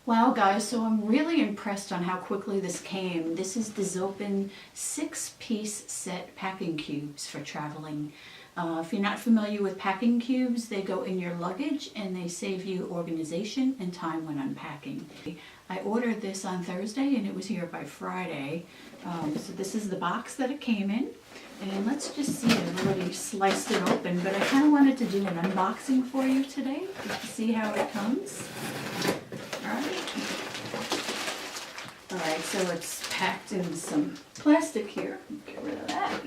Wow, guys, so I'm really impressed on how quickly this came. This is the Zoppen 6-piece set packing cubes for traveling. If you're not familiar with packing cubes, they go in your luggage and they save you organization and time when unpacking. I ordered this on Thursday and it was here by Friday. So this is the box that it came in. And let's just see, I've already sliced it open, but I kind of wanted to do an unboxing for you today, just to see how it comes. Alright, so it's packed in some plastic here. Get rid of that.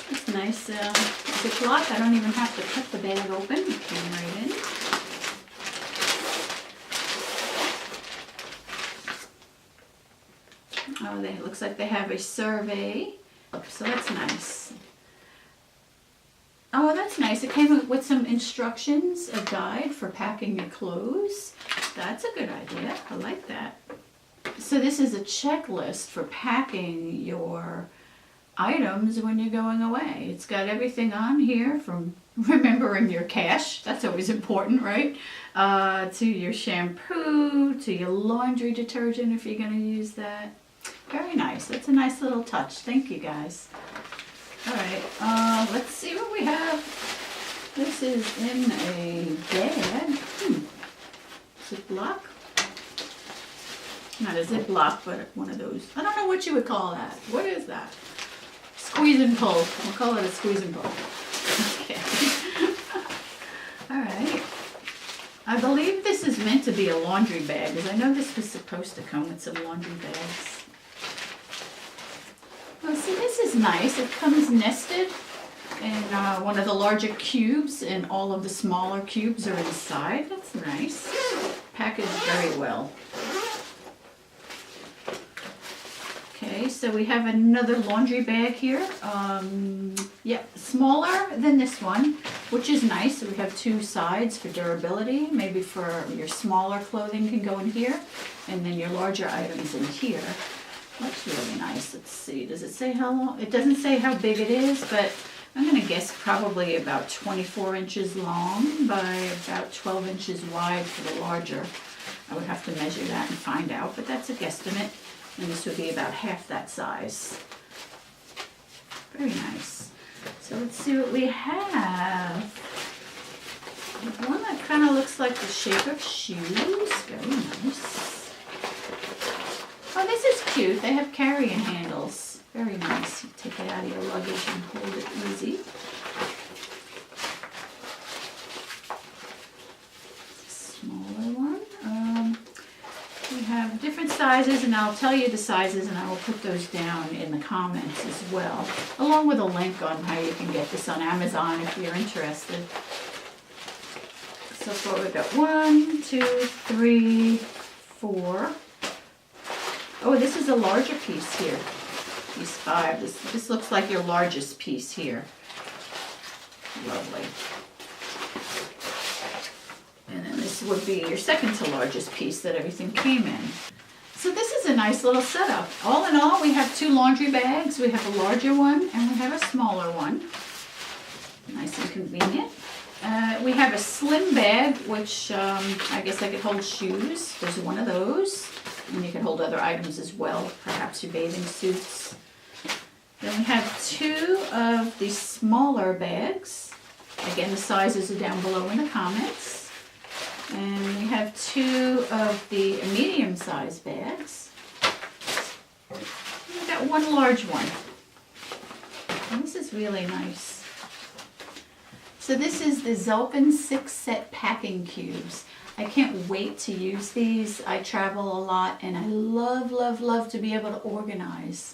It's nice Ziploc. I don't even have to cut the bag open. It came right in. Oh, it looks like they have a survey. So that's nice. Oh, that's nice. It came with some instructions, a guide for packing your clothes. That's a good idea. I like that. So this is a checklist for packing your items when you're going away. It's got everything on here from remembering your cash. That's always important, right? To your shampoo, to your laundry detergent if you're going to use that. Very nice. That's a nice little touch. Thank you, guys. Alright, let's see what we have. This is in a bag. Ziploc. Not a Ziploc, but one of those. I don't know what you would call that. What is that? Squeeze and pull. We'll call it a squeeze and pull. Okay. Alright. I believe this is meant to be a laundry bag, because I know this was supposed to come with some laundry bags. Well, see, this is nice. It comes nested in one of the larger cubes, and all of the smaller cubes are inside. That's nice. Packaged very well. Okay, so we have another laundry bag here. Yeah, smaller than this one, which is nice. So we have two sides for durability. Maybe for your smaller clothing can go in here, and then your larger items in here. Looks really nice. Let's see. Does it say how long? It doesn't say how big it is, but I'm going to guess probably about 24 inches long by about 12 inches wide for the larger. I would have to measure that and find out, but that's a guesstimate. And this would be about half that size. Very nice. So let's see what we have. One that kind of looks like the shape of shoes. Very nice. Oh, this is cute. They have carrying handles. Very nice. You take it out of your luggage and hold it easy. Smaller one. We have different sizes, and I'll tell you the sizes, and I will put those down in the comments as well, along with a link on how you can get this on Amazon if you're interested. So far we've got 1, 2, 3, 4. Oh, this is a larger piece here. Piece 5. This looks like your largest piece here. Lovely. And then this would be your second to largest piece that everything came in. So this is a nice little setup. All in all, we have 2 laundry bags. We have a larger one and we have a smaller one. Nice and convenient. We have a slim bag, which I guess I could hold shoes. There's one of those. And you can hold other items as well, perhaps your bathing suits. Then we have 2 of the smaller bags. Again, the sizes are down below in the comments. And we have 2 of the medium-sized bags. And we've got 1 large one. And this is really nice. So this is the Zoppen 6-set packing cubes. I can't wait to use these. I travel a lot and I love, love, love to be able to organize.